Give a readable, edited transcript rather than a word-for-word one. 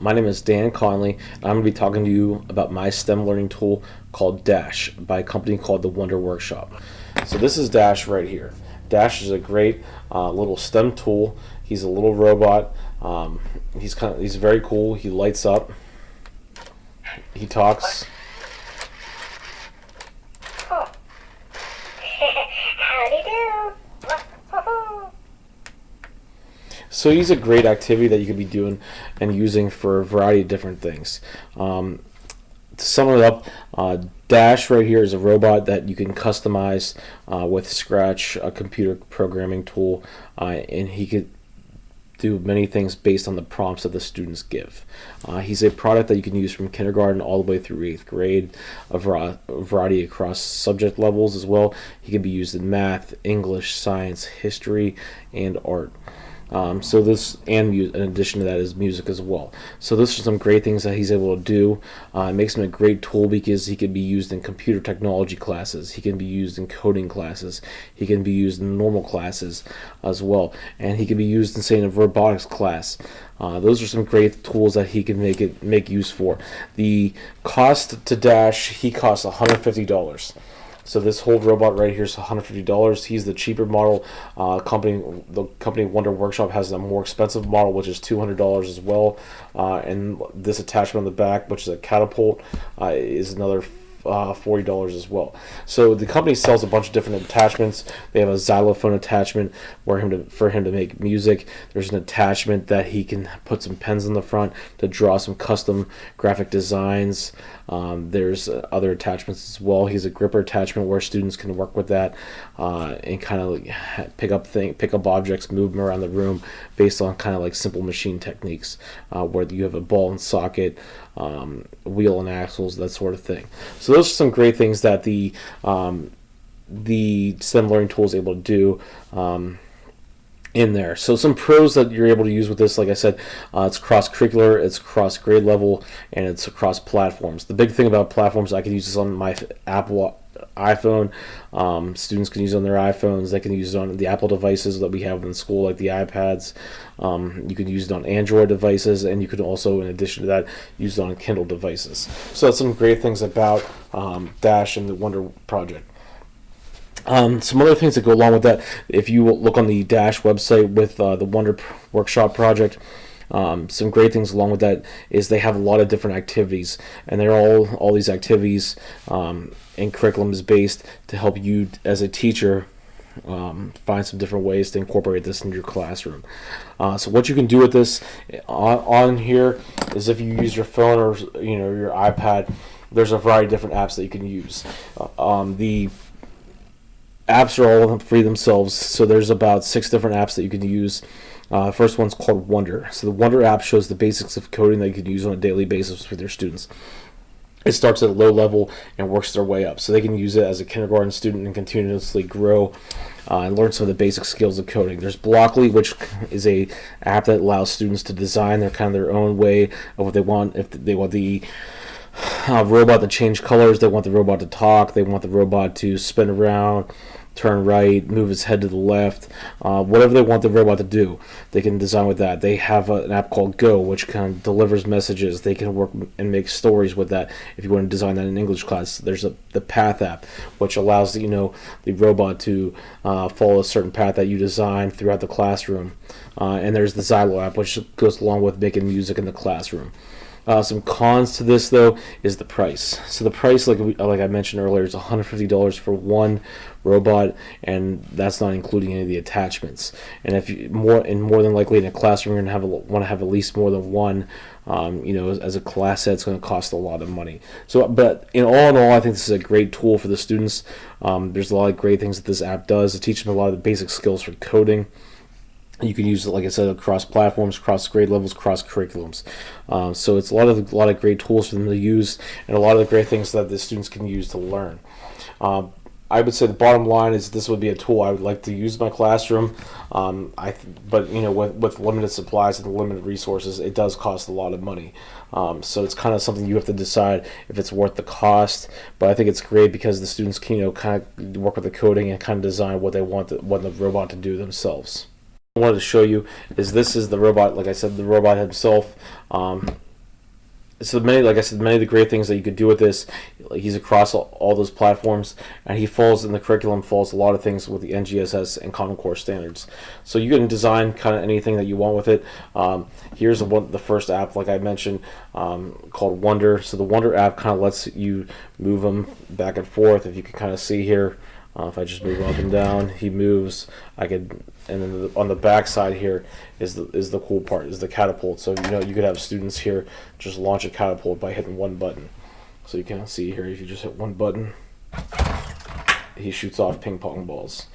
My name is Dan Conley, and I'm going to be talking to you about my STEM learning tool called Dash by a company called the Wonder Workshop. So this is Dash right here. Dash is a great little STEM tool. He's a little robot. He's very cool. He lights up. He talks. Oh. Howdy do. So he's a great activity that you could be doing and using for a variety of different things. To sum it up, Dash right here is a robot that you can customize with Scratch, a computer programming tool, and he could do many things based on the prompts that the students give. He's a product that you can use from kindergarten all the way through 8th grade, a variety across subject levels as well. He can be used in math, English, science, history, and art. In addition to that is music as well. So those are some great things that he's able to do. It makes him a great tool because he can be used in computer technology classes. He can be used in coding classes. He can be used in normal classes as well. And he can be used in, say, in a robotics class. Those are some great tools that he can make use for. The cost to Dash, he costs $150. So this whole robot right here is $150. He's the cheaper model. The company Wonder Workshop has a more expensive model, which is $200 as well. And this attachment on the back, which is a catapult, is another $40 as well. So the company sells a bunch of different attachments. They have a xylophone attachment for him to make music. There's an attachment that he can put some pens in the front to draw some custom graphic designs. There's other attachments as well. He's a gripper attachment where students can work with that and kind of like pick up objects, move them around the room based on kind of like simple machine techniques where you have a ball and socket, wheel and axles, that sort of thing. So those are some great things that the STEM learning tool is able to do in there. So some pros that you're able to use with this, like I said, it's cross-curricular, it's cross-grade level, and it's across platforms. The big thing about platforms, I can use this on my Apple iPhone. Students can use it on their iPhones. They can use it on the Apple devices that we have in school, like the iPads. You can use it on Android devices, and you can also, in addition to that, use it on Kindle devices. So that's some great things about Dash and the Wonder Project. Some other things that go along with that, if you look on the Dash website with the Wonder Workshop project, some great things along with that is they have a lot of different activities, and they're all these activities and curriculum is based to help you as a teacher find some different ways to incorporate this into your classroom. So what you can do with this on here is if you use your phone or your iPad, there's a variety of different apps that you can use. The apps are all free themselves, so there's about 6 different apps that you can use. First one's called Wonder. So the Wonder app shows the basics of coding that you can use on a daily basis with your students. It starts at a low level and works their way up, so they can use it as a kindergarten student and continuously grow and learn some of the basic skills of coding. There's Blockly, which is a app that allows students to design their own way of what they want. If they want the robot to change colors, they want the robot to talk, they want the robot to spin around, turn right, move his head to the left, whatever they want the robot to do, they can design with that. They have an app called Go, which kind of delivers messages. They can work and make stories with that if you want to design that in English class. There's the Path app, which allows the robot to follow a certain path that you design throughout the classroom. And there's the Xylo app, which goes along with making music in the classroom. Some cons to this, though, is the price. So the price, like I mentioned earlier, is $150 for one robot, and that's not including any of the attachments. And if you more than likely in a classroom, you're going to want to have at least more than one. As a class set, it's going to cost a lot of money. So, but in all, I think this is a great tool for the students. There's a lot of great things that this app does. It teaches them a lot of the basic skills for coding. You can use it, like I said, across platforms, cross grade levels, cross curriculums. So it's a lot of great tools for them to use, and a lot of the great things that the students can use to learn. I would say the bottom line is this would be a tool I would like to use in my classroom. But with limited supplies and limited resources, it does cost a lot of money. So it's kind of something you have to decide if it's worth the cost. But I think it's great because the students can kind of work with the coding and kind of design what they want the robot to do themselves. I wanted to show you is this is the robot. Like I said, the robot himself. so many, like I said, many of the great things that you could do with this. Like, he's across all those platforms, and he falls in the curriculum, falls a lot of things with the NGSS and Common Core standards. So you can design kind of anything that you want with it. Here's the first app, like I mentioned, called Wonder. So the Wonder app kind of lets you move them back and forth. If you can kind of see here, if I just move up and down, he moves. I could, and then on the back side here is the cool part, is the catapult. So you could have students here just launch a catapult by hitting one button. So you can see here, if you just hit one button, he shoots off ping pong balls.